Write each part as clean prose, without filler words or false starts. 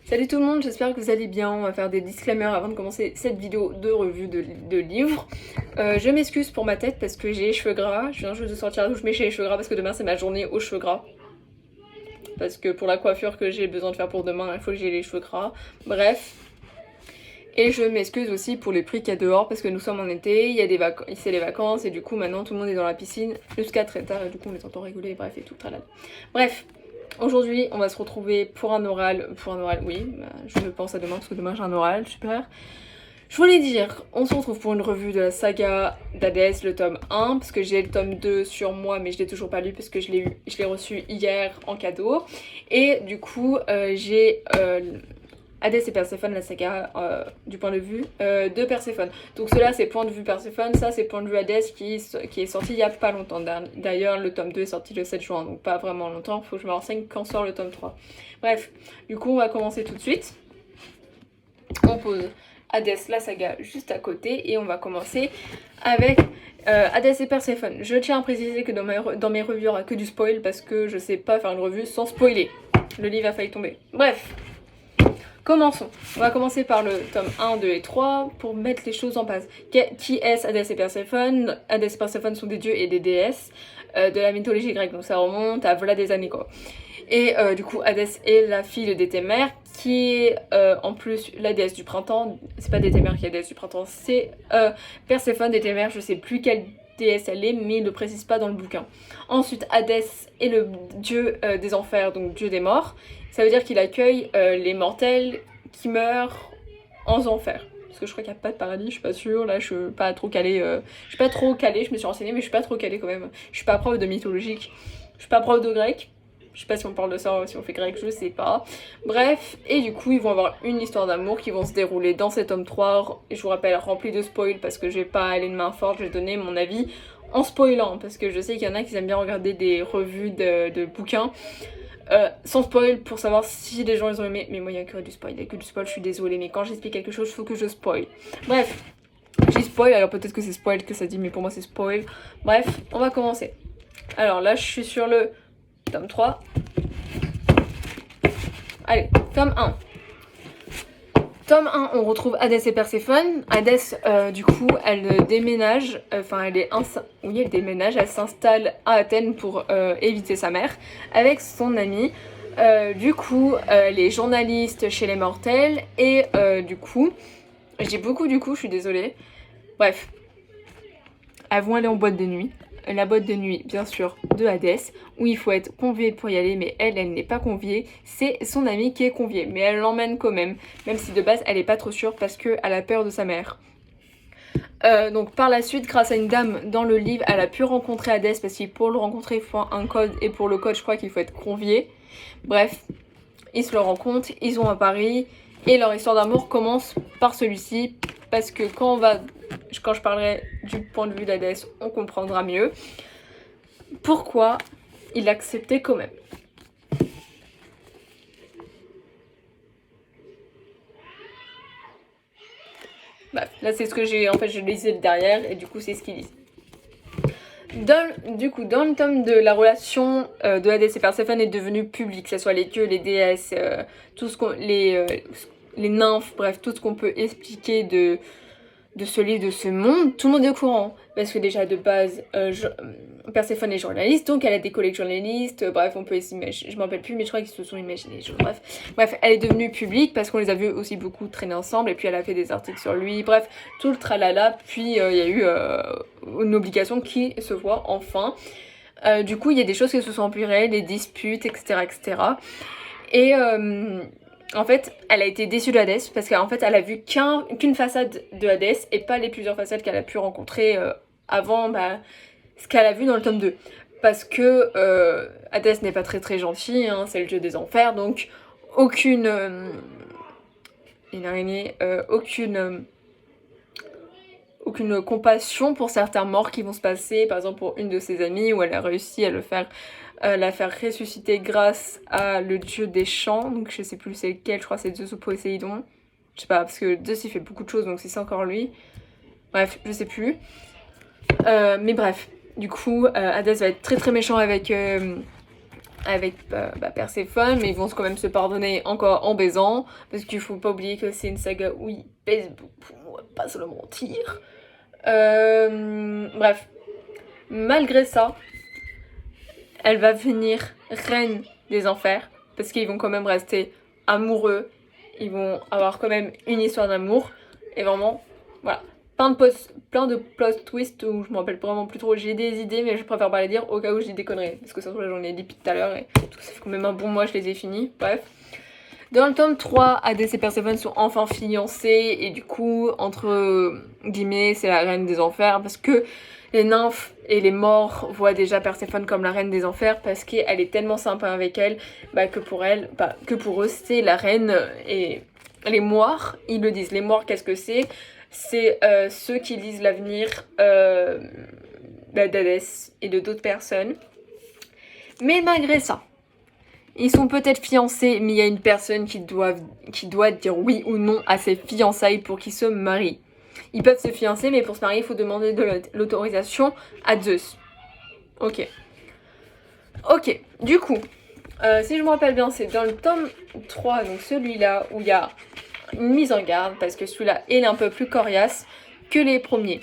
Salut tout le monde, j'espère que vous allez bien. On va faire des disclaimers avant de commencer cette vidéo de revue de livres. Je m'excuse pour ma tête parce que j'ai les cheveux gras. Je viens juste de sortir la douche mais j'ai les cheveux gras parce que demain c'est ma journée aux cheveux gras. Parce que pour la coiffure que j'ai besoin de faire pour demain, il faut que j'ai les cheveux gras. Bref. Et je m'excuse aussi pour les prix qu'il y a dehors parce que nous sommes en été, il y a des vacances, c'est les vacances et du coup maintenant tout le monde est dans la piscine jusqu'à très tard et du coup on les entend rigoler, bref et tout, tralala. Bref. Aujourd'hui, on va se retrouver pour un oral, oui, je pense à demain parce que demain j'ai un oral, super. Je voulais dire, on se retrouve pour une revue de la saga d'Hadès, le tome 1, parce que j'ai le tome 2 sur moi, mais je l'ai toujours pas lu parce que je l'ai reçu hier en cadeau. Et du coup, j'ai Hadès et Perséphone, la saga du point de vue de Perséphone. Donc cela c'est point de vue Perséphone, ça c'est point de vue Hadès qui est sorti il y a pas longtemps. D'ailleurs le tome 2 est sorti le 7 juin, donc pas vraiment longtemps, faut que je me renseigne quand sort le tome 3. Bref, du coup on va commencer tout de suite. On pose Hadès, la saga juste à côté et on va commencer avec Hadès et Perséphone. Je tiens à préciser que dans mes revues il n'y aura que du spoil parce que je sais pas faire une revue sans spoiler. Le livre a failli tomber. Bref. Commençons. On va commencer par le tome 1, 2 et 3 pour mettre les choses en base. Qui est-ce Hadès et Perséphone? Hadès et Perséphone sont des dieux et des déesses de la mythologie grecque, donc ça remonte à voilà des années quoi. Et du coup, Hadès est la fille d'Étémère, qui est en plus la déesse du printemps. C'est pas d'Étémère qui est la déesse du printemps, c'est Perséphone d'Étémère, je sais plus quelle déesse elle est, mais il ne précise pas dans le bouquin. Ensuite, Hadès est le dieu des enfers, donc dieu des morts. Ça veut dire qu'il accueille les mortels qui meurent en enfer. Parce que je crois qu'il n'y a pas de paradis, je suis pas sûre. Là, je suis pas trop calée. Je me suis renseignée, mais je suis pas trop calée quand même. Je suis pas prof de mythologique. Je suis pas prof de grec. Je sais pas si on parle de ça, si on fait grec, je sais pas. Bref, et du coup, ils vont avoir une histoire d'amour qui vont se dérouler dans cet tome 3. Et je vous rappelle, rempli de spoil parce que je vais pas aller de main forte, je vais donner mon avis en spoilant. Parce que je sais qu'il y en a qui aiment bien regarder des revues de bouquins. Sans spoil pour savoir si les gens ils ont aimé, mais moi il y a que du spoil, je suis désolée, mais quand j'explique quelque chose, il faut que je spoil. Bref, j'ai spoil, alors peut-être que c'est spoil que ça dit, mais pour moi c'est spoil. Bref, on va commencer. Alors là, je suis sur le tome 3. Allez, tome 1. Tome 1, on retrouve Hadès et Perséphone. Hadès, du coup, elle déménage, elle déménage, elle s'installe à Athènes pour éviter sa mère, avec son ami. Du coup, les journalistes chez les mortels, et du coup, j'ai beaucoup du coup, je suis désolée. Bref, elles vont aller en boîte de nuit. La boîte de nuit, bien sûr, de Hadès, où il faut être convié pour y aller, mais elle n'est pas conviée. C'est son amie qui est conviée, mais elle l'emmène quand même si de base, elle est pas trop sûre parce qu'elle a peur de sa mère. Donc par la suite, grâce à une dame dans le livre, elle a pu rencontrer Hadès parce que pour le rencontrer, il faut un code, et pour le code, je crois qu'il faut être convié. Bref, ils se le rencontrent, ils sont à Paris, et leur histoire d'amour commence par celui-ci, parce que quand je parlerai du point de vue d'Hadès, on comprendra mieux pourquoi il acceptait quand même. Bref, là c'est ce que j'ai, en fait je lisais derrière et du coup c'est ce qu'il dit. Dans le tome de la relation de Hadès et Perséphone est devenue publique, que ce soit les dieux, les déesses, tout ce qu'on, les nymphes, bref, tout ce qu'on peut expliquer de ce livre, de ce monde, tout le monde est au courant. Parce que déjà de base, Perséphone est journaliste, donc elle a des collègues journalistes, bref, on peut s'imaginer, je m'en rappelle plus, mais je crois qu'ils se sont imaginés les choses, bref, elle est devenue publique parce qu'on les a vus aussi beaucoup traîner ensemble, et puis elle a fait des articles sur lui, bref, tout le tralala, puis il y a eu une obligation qui se voit enfin. Du coup, il y a des choses qui se sont empirées, des disputes, etc., etc. Et en fait, elle a été déçue de Hadès parce qu'en fait, elle a vu qu'une façade de Hadès et pas les plusieurs façades qu'elle a pu rencontrer avant ce qu'elle a vu dans le tome 2. Parce que Hadès n'est pas très très gentil, hein, c'est le dieu des enfers, donc aucune compassion pour certains morts qui vont se passer, par exemple pour une de ses amies où elle a réussi à la faire ressusciter grâce à le dieu des champs, donc je sais plus c'est lequel, je crois que c'est Zeus ou Poséidon, je sais pas, parce que Zeus il fait beaucoup de choses, donc si c'est encore lui, bref, je sais plus. Mais bref, du coup, Hadès va être très très méchant avec avec Perséphone, mais ils vont quand même se pardonner encore en baisant, parce qu'il faut pas oublier que c'est une saga où ils baisent beaucoup, on va pas se le mentir. Bref, malgré ça, elle va venir reine des enfers, parce qu'ils vont quand même rester amoureux, ils vont avoir quand même une histoire d'amour, et vraiment, voilà. Plein de plot twists où je me rappelle vraiment plus trop, j'ai des idées mais je préfère pas les dire au cas où je dis des conneries, parce que ça se trouve j'en ai dit depuis tout à l'heure et ça fait quand même un bon mois je les ai finis, bref. Dans le tome 3, Hadès et Perséphone sont enfin fiancés et du coup, entre guillemets, c'est la reine des enfers parce que les nymphes et les morts voient déjà Perséphone comme la reine des enfers parce qu'elle est tellement sympa avec elle, que pour eux c'est la reine. Et les moires, ils le disent, les moires qu'est-ce que c'est? C'est ceux qui lisent l'avenir d'Hadès et de d'autres personnes. Mais malgré ça, ils sont peut-être fiancés, mais il y a une personne qui doit dire oui ou non à ses fiançailles pour qu'ils se marient. Ils peuvent se fiancer, mais pour se marier, il faut demander de l'autorisation à Zeus. Ok. Ok, du coup, si je me rappelle bien, c'est dans le tome 3, donc celui-là, où il y a une mise en garde, parce que celui-là est un peu plus coriace que les premiers.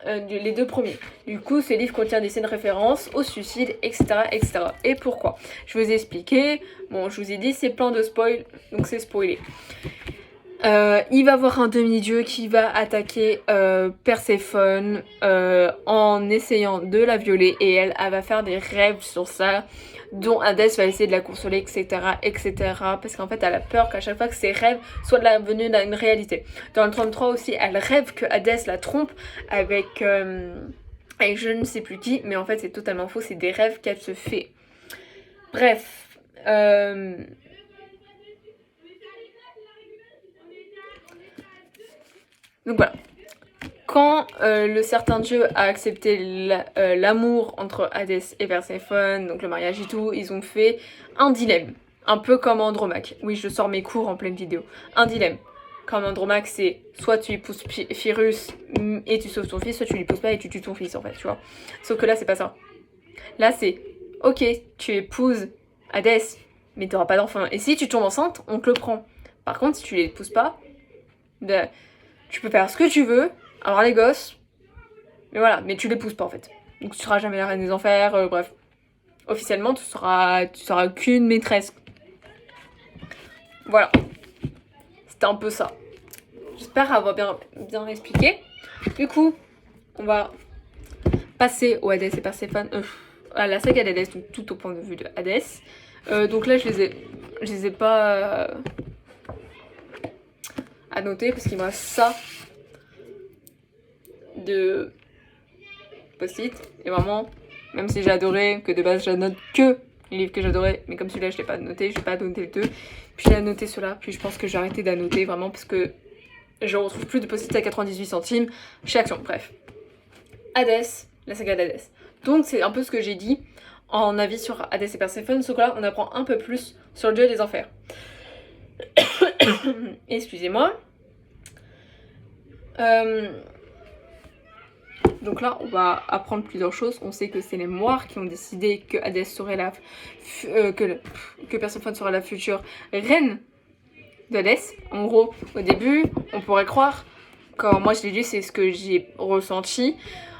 Les deux premiers. Du coup, ce livre contient des scènes références au suicide, etc., etc. Et pourquoi? Je vous ai expliqué. Bon, je vous ai dit, c'est plein de spoil, donc c'est spoilé. Il va y avoir un demi-dieu qui va attaquer Perséphone en essayant de la violer et elle va faire des rêves sur ça, dont Hadès va essayer de la consoler, etc., etc. Parce qu'en fait, elle a peur qu'à chaque fois que ses rêves soient devenus une réalité. Dans le 33 aussi, elle rêve que Hadès la trompe avec je ne sais plus qui, mais en fait, c'est totalement faux. C'est des rêves qu'elle se fait. Bref. Donc voilà. Quand le certain dieu a accepté l'amour entre Hadès et Perséphone, donc le mariage et tout, ils ont fait un dilemme. Un peu comme Andromaque. Oui, je sors mes cours en pleine vidéo. Un dilemme. Comme Andromaque, c'est soit tu épouses Pyrrhus et tu sauves ton fils, soit tu l'épouses pas et tu tues ton fils, en fait, tu vois. Sauf que là, c'est pas ça. Là, c'est, ok, tu épouses Hadès, mais t'auras pas d'enfant. Et si tu tombes enceinte, on te le prend. Par contre, si tu l'épouses pas, tu peux faire ce que tu veux, avoir les gosses, mais voilà, mais tu l'épouses pas en fait. Donc tu seras jamais la reine des enfers, bref. Officiellement, tu seras qu'une maîtresse. Voilà. C'était un peu ça. J'espère avoir bien expliqué. Du coup, on va passer au Hadès et Perséphone, à la saga d'Hadès, donc tout au point de vue de Hadès. Donc là, je les ai pas à noter parce qu'il me reste ça de post-it. Et vraiment, même si j'ai adoré, que de base j'annote que les livres que j'adorais, mais comme celui-là je l'ai pas noté, je vais pas noter le 2. Puis j'ai annoté ceux-là, puis je pense que j'ai arrêté d'annoter vraiment parce que je retrouve plus de post-it à 98 centimes chez Action. Bref. Hadès, la saga d'Hadès. Donc c'est un peu ce que j'ai dit en avis sur Hadès et Perséphone, sauf que là on apprend un peu plus sur le dieu des enfers. Excusez-moi. Donc là, on va apprendre plusieurs choses. On sait que c'est les moires qui ont décidé que Hadès serait que Perséphone serait la future reine d'Hadès. En gros, au début, on pourrait croire, quand moi je l'ai lu, c'est ce que j'ai ressenti.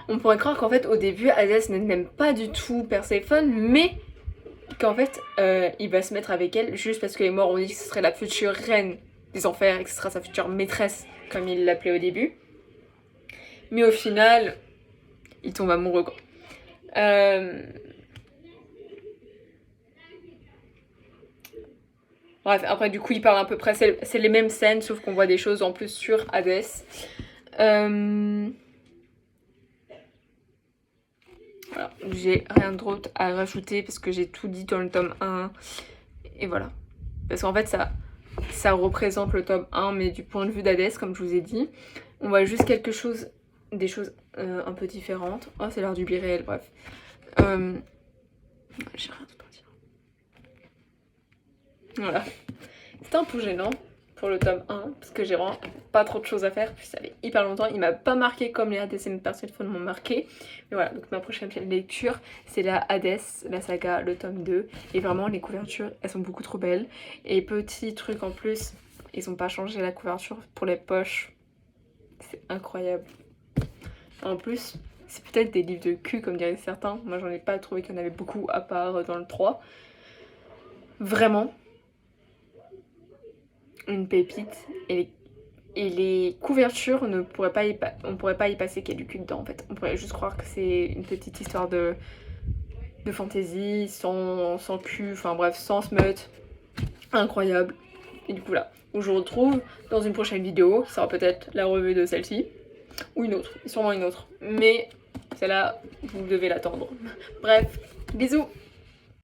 On pourrait croire qu'en fait, au début, Hadès n'aime pas du tout Perséphone, mais qu'en fait, il va se mettre avec elle juste parce que les morts ont dit que ce serait la future reine des enfers et que ce sera sa future maîtresse, comme il l'appelait au début. Mais au final, il tombe amoureux, quoi. Bref, après, du coup, il parle à peu près... C'est les mêmes scènes, sauf qu'on voit des choses en plus sur Hadès. Voilà, j'ai rien d'autre à rajouter parce que j'ai tout dit dans le tome 1. Et voilà. Parce qu'en fait, ça représente le tome 1, mais du point de vue d'Hadès, comme je vous ai dit. On voit juste des choses un peu différentes. Oh, c'est l'heure du biréel, bref. J'ai rien d'autre à dire. Voilà. C'était un peu gênant pour le tome 1, parce que j'ai vraiment pas trop de choses à faire, puis ça allait. hyper longtemps. Il m'a pas marqué comme les ADC Persephone m'ont marqué. Mais voilà, donc ma prochaine lecture c'est la Hades, la saga, le tome 2. Et vraiment les couvertures elles sont beaucoup trop belles. Et petit truc en plus, ils ont pas changé la couverture pour les poches. C'est incroyable. En plus, c'est peut-être des livres de cul comme diraient certains. Moi j'en ai pas trouvé qu'il y en avait beaucoup à part dans le 3. Vraiment une pépite. Et les couvertures on pourrait pas y passer qu'il y a du cul dedans en fait. On pourrait juste croire que c'est une petite histoire de fantasy, sans cul, enfin bref, sans smut. Incroyable. Et du coup là, où je vous retrouve dans une prochaine vidéo, ça sera peut-être la revue de celle-ci, ou une autre, sûrement une autre. Mais celle-là, vous devez l'attendre. Bref, bisous.